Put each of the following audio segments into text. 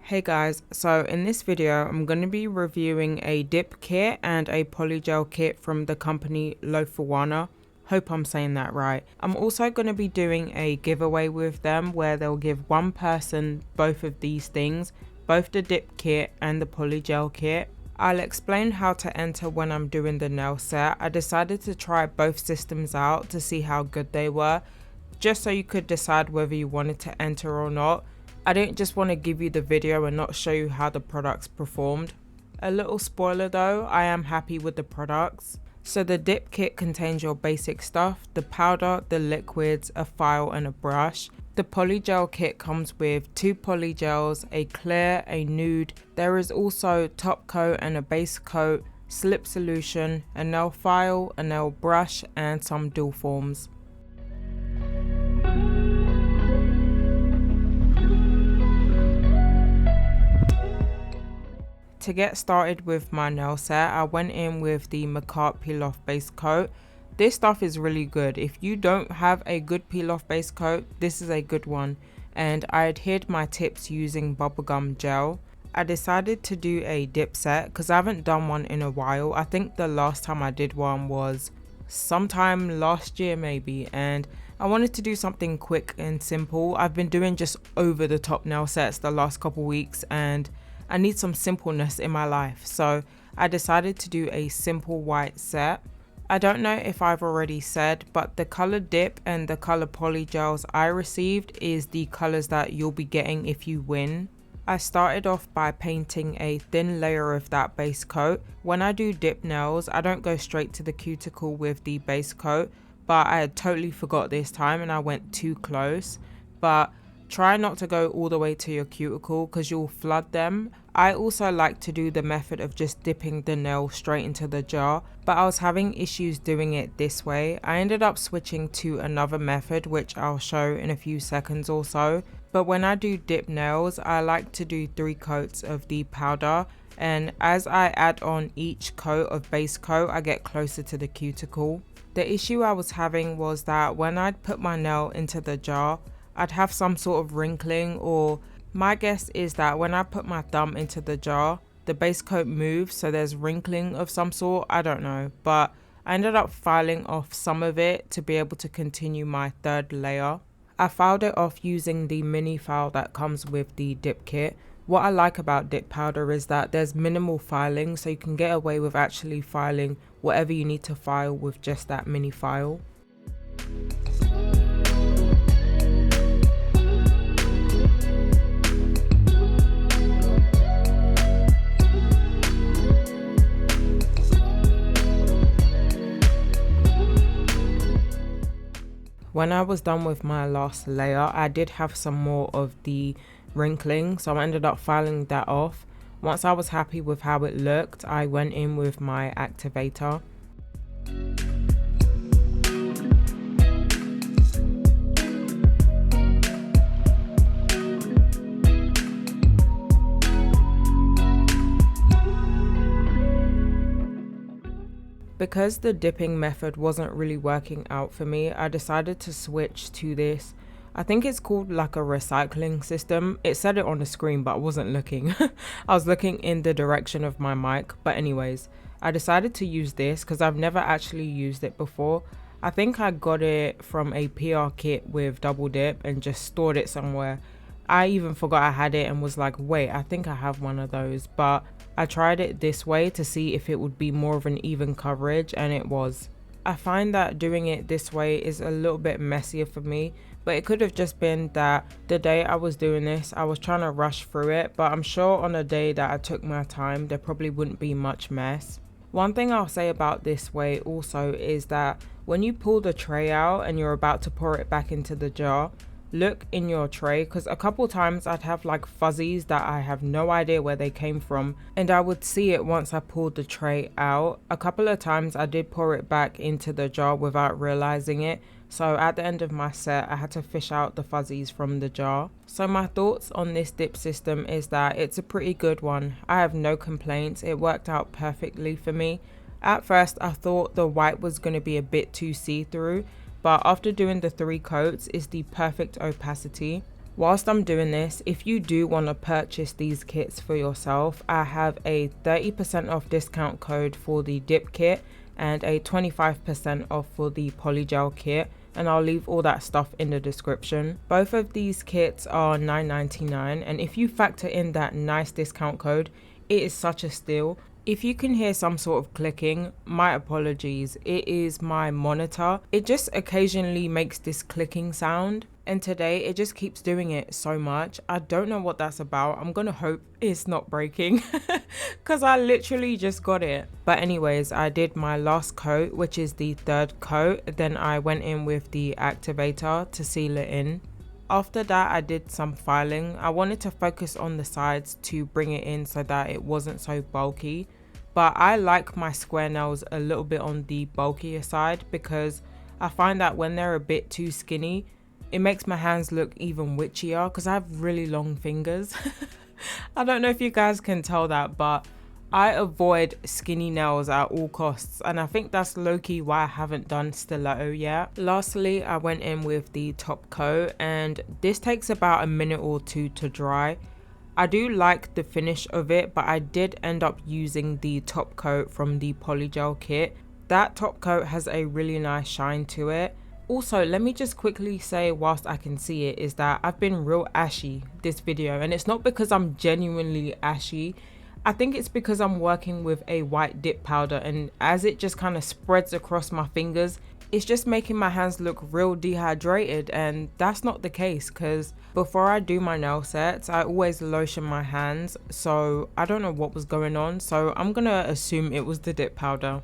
Hey guys, so in this video I'm going to be reviewing a dip kit and a polygel kit from the company Lofuanna. Hope I'm saying that right. I'm also going to be doing a giveaway with them where they'll give one person both of these things, both the dip kit and the polygel kit. I'll explain how to enter when I'm doing the nail set. I decided to try both systems out to see how good they were, just so you could decide whether you wanted to enter or not. I didn't just want to give you the video and not show you how the products performed. A little spoiler though, I am happy with the products. So the dip kit contains your basic stuff, the powder, the liquids, a file and a brush. The polygel kit comes with 2 polygels, a clear, a nude. There is also top coat and a base coat, slip solution, a nail file, a nail brush and some dual forms. To get started with my nail set, I went in with the MILKY peel off base coat. This stuff is really good. If you don't have a good peel off base coat, this is a good one. And I adhered my tips using bubblegum gel. I decided to do a dip set because I haven't done one in a while. I think the last time I did one was sometime last year maybe, and I wanted to do something quick and simple. I've been doing just over the top nail sets the last couple weeks and I need some simpleness in my life, so I decided to do a simple white set. I don't know if I've already said, but the color dip and the color polygels I received is the colors that you'll be getting if you win. I started off by painting a thin layer of that base coat. When I do dip nails, I don't go straight to the cuticle with the base coat, but I had totally forgot this time and I went too close. But try not to go all the way to your cuticle because you'll flood them. I also like to do the method of just dipping the nail straight into the jar, but I was having issues doing it this way. I ended up switching to another method, which I'll show in a few seconds or so. But when I do dip nails, I like to do 3 coats of the powder, and as I add on each coat of base coat, I get closer to the cuticle. The issue I was having was that when I'd put my nail into the jar, I'd have some sort of wrinkling, or my guess is that when I put my thumb into the jar, the base coat moves, so there's wrinkling of some sort. I don't know, but I ended up filing off some of it to be able to continue my 3rd layer. I filed it off using the mini file that comes with the dip kit. What I like about dip powder is that there's minimal filing, so you can get away with actually filing whatever you need to file with just that mini file. When I was done with my last layer, I did have some more of the wrinkling, so I ended up filing that off. Once I was happy with how it looked, I went in with my activator. Because the dipping method wasn't really working out for me, I decided to switch to this. I think it's called like a recycling system. It said it on the screen, but I wasn't looking. I was looking in the direction of my mic. But anyways, I decided to use this because I've never actually used it before. I think I got it from a PR kit with double dip and just stored it somewhere. I even forgot I had it and was like, wait, I think I have one of those. But I tried it this way to see if it would be more of an even coverage, and it was. I find that doing it this way is a little bit messier for me, but it could have just been that the day I was doing this, I was trying to rush through it, but I'm sure on a day that I took my time, there probably wouldn't be much mess. One thing I'll say about this way also is that when you pull the tray out and you're about to pour it back into the jar, look in your tray, because a couple times I'd have like fuzzies that I have no idea where they came from, and I would see it once I pulled the tray out. A couple of times I did pour it back into the jar without realizing it, so at the end of my set I had to fish out the fuzzies from the jar. So my thoughts on this dip system is that it's a pretty good one. I have no complaints. It worked out perfectly for me. At first I thought the white was going to be a bit too see-through, but after doing the 3 coats, it's the perfect opacity. Whilst I'm doing this, if you do want to purchase these kits for yourself, I have a 30% off discount code for the dip kit and a 25% off for the Polygel kit, and I'll leave all that stuff in the description. Both of these kits are $9.99, and if you factor in that nice discount code, it is such a steal. If you can hear some sort of clicking, my apologies. It is my monitor. It just occasionally makes this clicking sound, and today it just keeps doing it so much. I don't know what that's about. I'm gonna hope it's not breaking because I literally just got it. But anyways, I did my last coat, which is the third coat. Then I went in with the activator to seal it in. After that, I did some filing. I wanted to focus on the sides to bring it in so that it wasn't so bulky. But I like my square nails a little bit on the bulkier side because I find that when they're a bit too skinny, it makes my hands look even witchier because I have really long fingers. I don't know if you guys can tell that, but I avoid skinny nails at all costs, and I think that's low-key why I haven't done stiletto yet. Lastly, I went in with the top coat, and this takes about a minute or two to dry. I do like the finish of it, but I did end up using the top coat from the Polygel kit. That top coat has a really nice shine to it. Also, let me just quickly say whilst I can see it, is that I've been real ashy this video, and it's not because I'm genuinely ashy. I think it's because I'm working with a white dip powder, and as it just kind of spreads across my fingers, it's just making my hands look real dehydrated, and that's not the case because before I do my nail sets, I always lotion my hands, so I don't know what was going on, so I'm gonna assume it was the dip powder.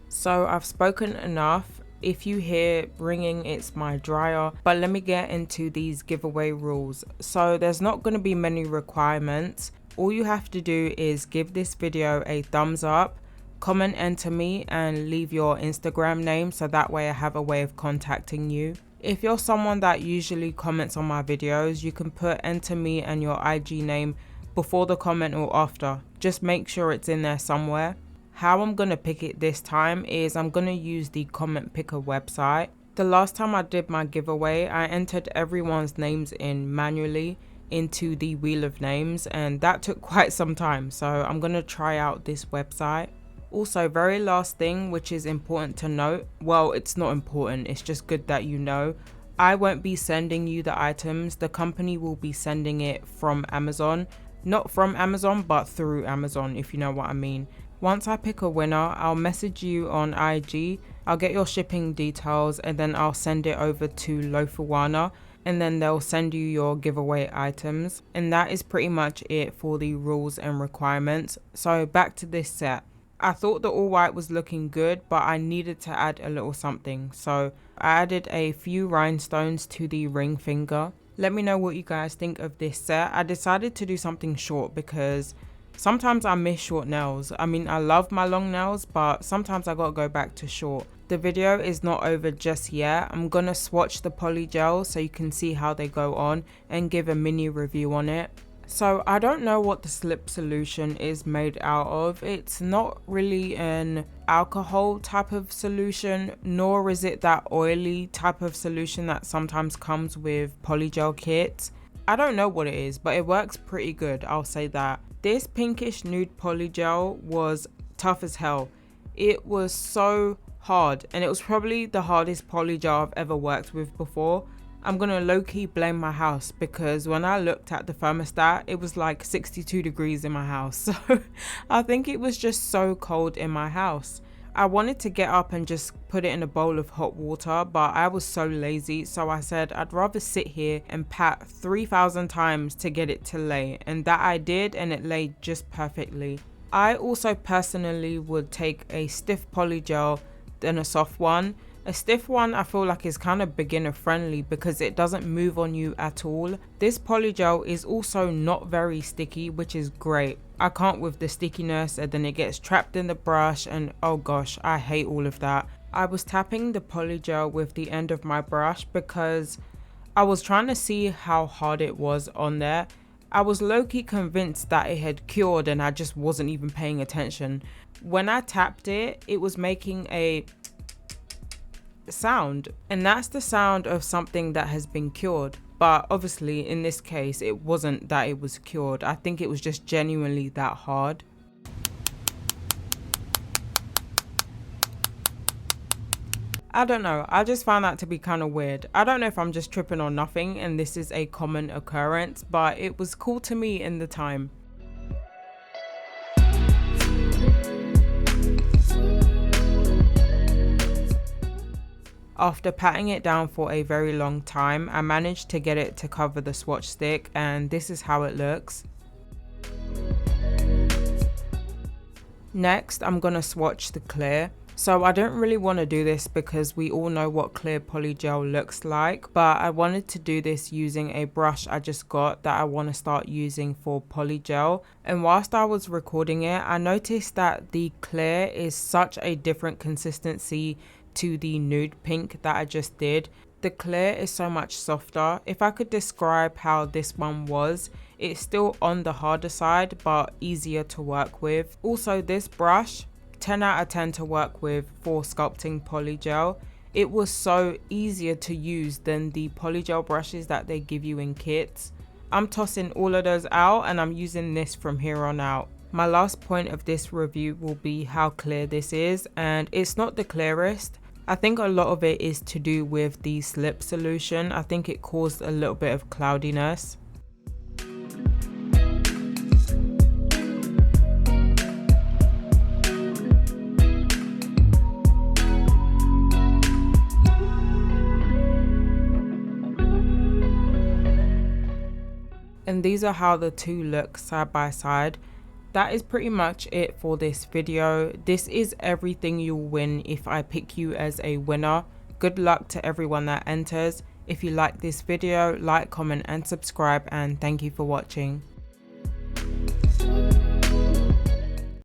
So I've spoken enough. If you hear ringing, it's my dryer. But let me get into these giveaway rules. So there's not going to be many requirements. All you have to do is give this video a thumbs up, comment enter me, and leave your Instagram name so that way I have a way of contacting you. If you're someone that usually comments on my videos, you can put enter me and your IG name before the comment or after. Just make sure it's in there somewhere. How I'm going to pick it this time is I'm going to use the comment picker website. The last time I did my giveaway, I entered everyone's names in manually into the wheel of names, and that took quite some time, so I'm going to try out this website. Also, very last thing which is important to note, well, it's not important, it's just good that you know, I won't be sending you the items. The company will be sending it from Amazon. Not from Amazon, but through Amazon, if you know what I mean. Once I pick a winner, I'll message you on IG, I'll get your shipping details, and then I'll send it over to Lofuanna, and then they'll send you your giveaway items. And that is pretty much it for the rules and requirements. So back to this set. I thought the all white was looking good, but I needed to add a little something. So I added a few rhinestones to the ring finger. Let me know what you guys think of this set. I decided to do something short because sometimes I miss short nails. I mean, I love my long nails, but sometimes I gotta go back to short. The video is not over just yet. I'm gonna swatch the Polygel so you can see how they go on and give a mini review on it. So I don't know what the slip solution is made out of. It's not really an alcohol type of solution, nor is it that oily type of solution that sometimes comes with Polygel kits. I don't know what it is, but it works pretty good, I'll say that. This pinkish nude Polygel was tough as hell. It was so hard, and it was probably the hardest Polygel I've ever worked with before. I'm gonna low-key blame my house because when I looked at the thermostat, it was like 62 degrees in my house. So I think it was just so cold in my house. I wanted to get up and just put it in a bowl of hot water, but I was so lazy, so I said I'd rather sit here and pat 3,000 times to get it to lay, and that I did, and it laid just perfectly. I also personally would take a stiff Polygel than a soft one. A stiff one I feel like is kind of beginner friendly because it doesn't move on you at all. This Polygel is also not very sticky, which is great. I can't with the stickiness, and then it gets trapped in the brush, and oh gosh, I hate all of that. I was tapping the Polygel with the end of my brush because I was trying to see how hard it was on there. I was low-key convinced that it had cured and I just wasn't even paying attention. When I tapped it, it was making a sound, and that's the sound of something that has been cured. but obviously in this case it wasn't that it was cured. I think it was just genuinely that hard. I don't know, I just found that to be kind of weird. I don't know if I'm just tripping on nothing and this is a common occurrence, but it was cool to me in the time. After patting it down for a very long time, I managed to get it to cover the swatch stick, and this is how it looks. Next, I'm gonna swatch the clear. So I don't really want to do this because we all know what clear polygel looks like, but I wanted to do this using a brush I just got that I want to start using for polygel. And whilst I was recording it, I noticed that the clear is such a different consistency to the nude pink that I just did. The clear is so much softer. If I could describe how this one was, it's still on the harder side but easier to work with. Also, this brush, 10 out of 10 to work with for sculpting polygel. It was so easier to use than the polygel brushes that they give you in kits. I'm tossing all of those out and I'm using this from here on out. My last point of this review will be how clear this is, and it's not the clearest. I think a lot of it is to do with the slip solution. I think it caused a little bit of cloudiness. And these are how the two look side by side. That is pretty much it for this video. This is everything you'll win if I pick you as a winner. Good luck to everyone that enters. If you like this video, like, comment and subscribe, and thank you for watching.